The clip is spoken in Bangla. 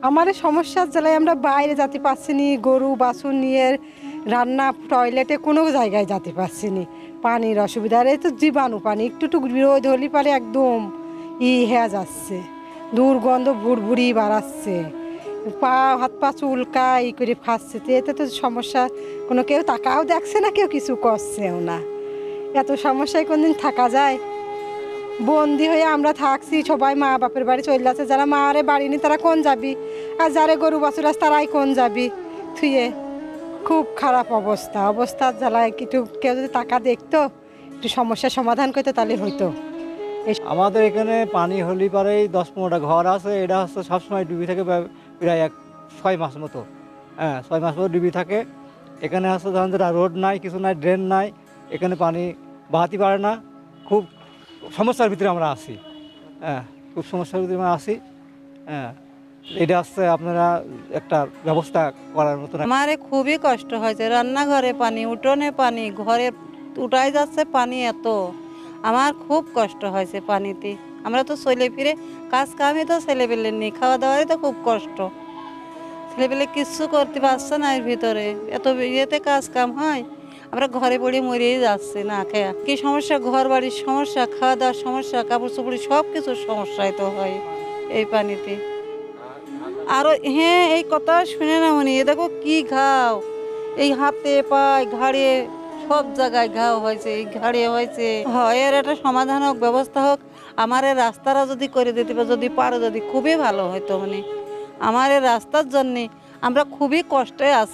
আমার এই সমস্যার জ্বালায় আমরা বাইরে যেতে পারছি নি, গরু বাছুর নিয়ে রান্না টয়লেটে কোনো জায়গায় যেতে পারছি নি, পানির অসুবিধা। আর এই তো জীবাণু পানি, একটু রোদ হলে পারে একদম হয়ে যাচ্ছে, দুর্গন্ধ ভুড়ভুড়ি বাড়াচ্ছে, পা হাত পা চুলকা করে ফাঁসছে। তো এতে তো সমস্যা, কোনো কেউ তাকাও দেখছে না, কেউ কিছু করছেও না। এত সমস্যায় কোনদিন থাকা যায়? বন্দি হয়ে আমরা থাকছি, সবাই মা বাপের বাড়ি চলে যাচ্ছে। যারা মারে বাড়ি নি তারা কোন যাবি, আর যারা গরু বাছুর আছে তারাই কোন যাবি থুয়ে। খুব খারাপ অবস্থা, অবস্থার জ্বালায় একটু কেউ যদি টাকা দেখতো, একটু সমস্যার সমাধান করতো তাহলে হইতো। আমাদের এখানে পানি হলে পরেই 10-15টা ঘর আছে। এটা হচ্ছে সবসময় ডুবি থাকে, প্রায় 6 মাস মতো। হ্যাঁ, 6 মাস মতো ডুবি থাকে। এখানে আছে ধরেন যেটা রোড নাই, কিছু নাই, ড্রেন নাই, এখানে পানি বাহাতে পারে না। খুব সমস্যার ভিতরে আমরা আছি। হ্যাঁ, খুব সমস্যার ভিতরে আমরা আছি। হ্যাঁ, এটা হচ্ছে আপনারা একটা ব্যবস্থা করার মতো। আমারে খুবই কষ্ট হয়েছে, রান্নাঘরে পানি, উঠোনে পানি, ঘরে উঠাই যাচ্ছে পানি এত। আমার খুব কষ্ট হয়েছে পানিতে। আমরা তো চলে ফিরে কাজ কামই তো ছেলেপেলে নেই, খাওয়া দাওয়ারই তো খুব কষ্ট। ছেলেপেলে কিচ্ছু করতে পারছে না এর ভিতরে, এত ইয়েতে কাজ কাম হয়। আমরা ঘরে পড়ে মরেই যাচ্ছি না খেয়া। কি সমস্যা, ঘর বাড়ির সমস্যা, খাওয়া দাওয়ার সমস্যা, কাপড় চোপড়ি সব কিছুর সমস্যাই তো হয় এই পানিতে। আরো হ্যাঁ, এই কথা শুনে না মনে, এ দেখো কি ঘাও, এই হাতে পায়ে ঘাড়ে সব জায়গায় ঘাও হয়েছে, এই ঘাড়ে হয়েছে। হয় এর একটা সমাধান হোক, ব্যবস্থা হোক। আমার এই রাস্তাটা যদি করে দিতে পারে, যদি পারো, যদি খুবই ভালো হতো। মানে আমার এই রাস্তার জন্যে আমরা খুবই কষ্টে আছি।